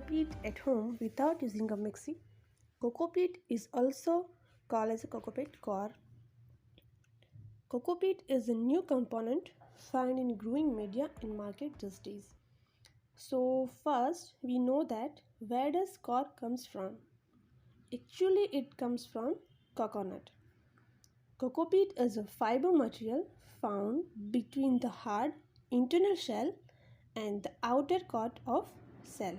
peat at home without using a mixie. Cocoa peat is also called as a cocoa peat coir. Cocoa peat is a new component found in growing media in market these days. So first we know that where does coir comes from? Actually it comes from coconut. Cocoa peat is a fiber material found between the hard internal shell and the outer coat of cell.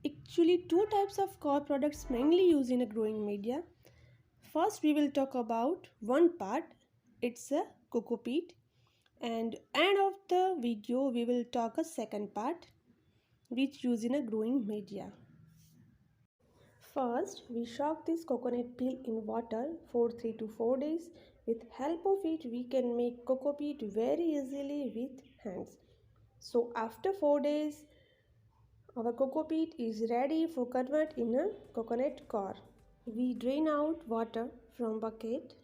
Actually, two types of coir products mainly used in a growing media. First, we will talk about one part. It's a cocoa peat, and end of the video we will talk a second part, which used in a growing media. First, we soak this coconut peel in water for 3 to 4 days. With help of it, we can make cocoa peat very easily with hands. So after 4 days, our cocoa peat is ready for convert in a coconut coir. We drain out water from bucket.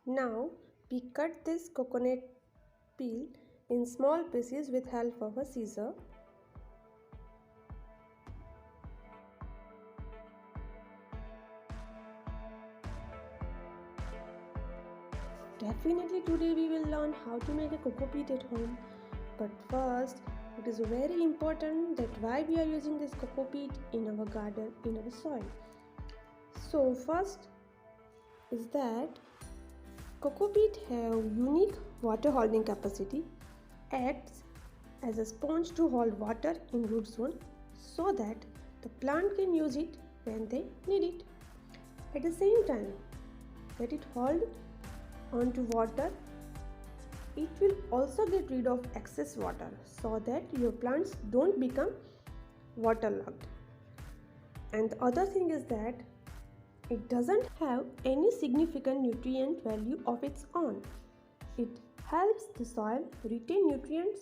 Now we cut this coconut peel in small pieces with help of a scissor. Definitely today we will learn how to make a cocoa peat at home. But first, it is very important that why we are using this cocoa peat in our garden, in our soil. So first is that cocoa peat have unique water holding capacity, acts as a sponge to hold water in root zone so that the plant can use it when they need it. At the same time that it hold onto water, it will also get rid of excess water so that your plants don't become waterlogged. And the other thing is that it doesn't have any significant nutrient value of its own. It helps the soil retain nutrients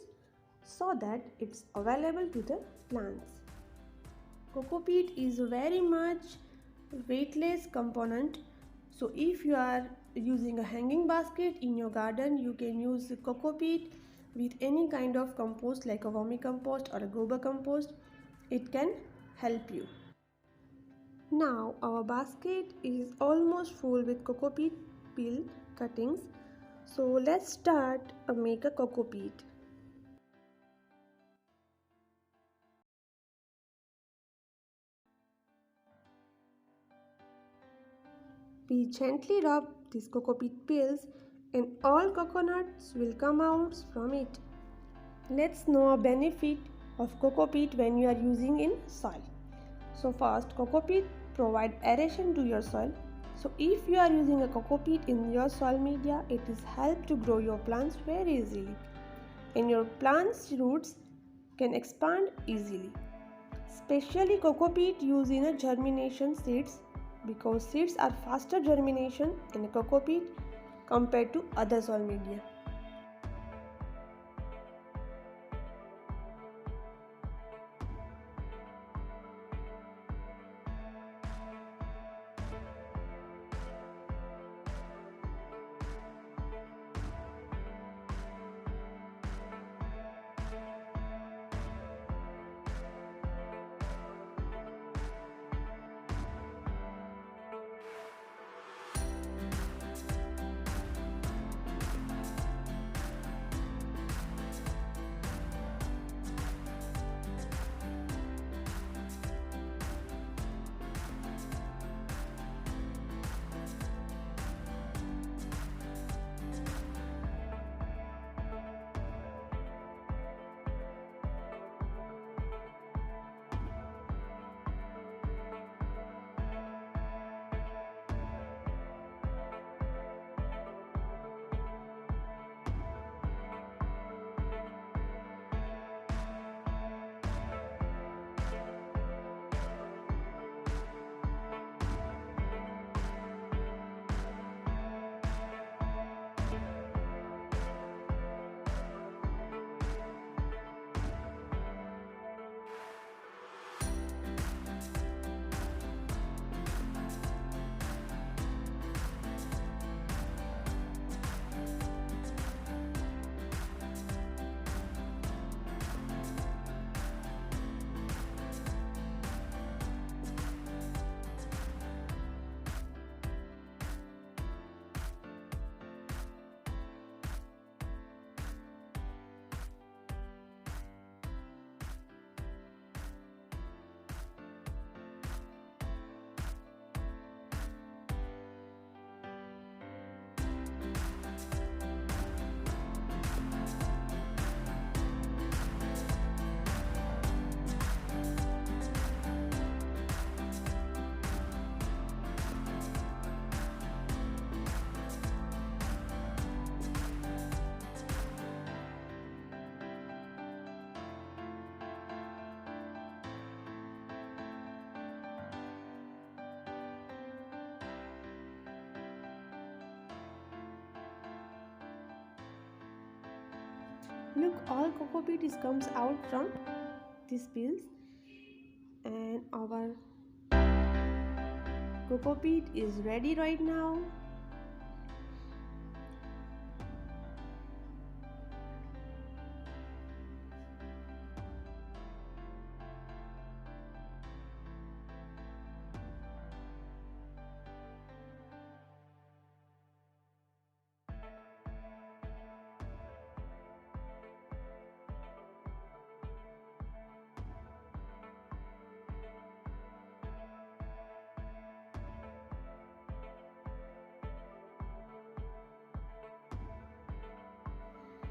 so that it's available to the plants. Cocoa peat is a very much weightless component. So if you are using a hanging basket in your garden, you can use cocoa peat with any kind of compost like a vermicompost or a gobar compost. It can help you. Now our basket is almost full with cocoa peat peel cuttings. So let's start make a cocoa peat. We gently rub these cocoa peat peels and all coconuts will come out from it. Let's know a benefit of cocoa peat when you are using in soil. So first, cocoa peat provide aeration to your soil. So if you are using a cocoa peat in your soil media, it is help to grow your plants very easily. And your plants' roots can expand easily. Especially cocoa peat used in a germination seeds because seeds are faster germination in a cocoa peat compared to other soil media. Look, all cocoa peat is comes out from these peels, and our cocoa peat is ready right now.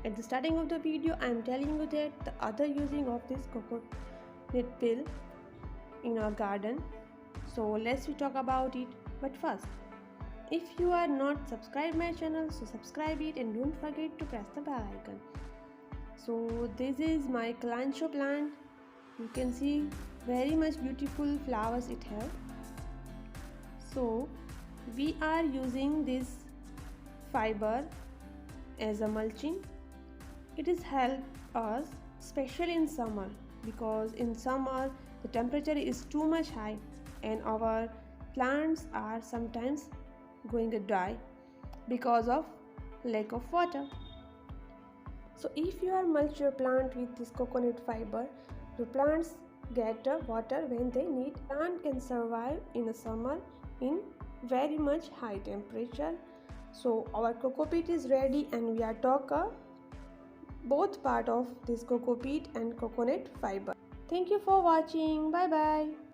At the starting of the video, I am telling you that the other using of this coconut peel in our garden. So let's we talk about it. But first, if you are not subscribed my channel, so subscribe it and don't forget to press the bell icon. So this is my kalanchoe plant. You can see very much beautiful flowers it has. So we are using this fiber as a mulching. It is help us especially in summer, because in summer the temperature is too much high and our plants are sometimes going to die because of lack of water. So if you are mulch your plant with this coconut fiber, your plants get water when they need. Plant can survive in the summer in very much high temperature. So our cocoa peat is ready, and we are talking both part of this cocoa peat and coconut fiber. Thank you for watching. Bye bye.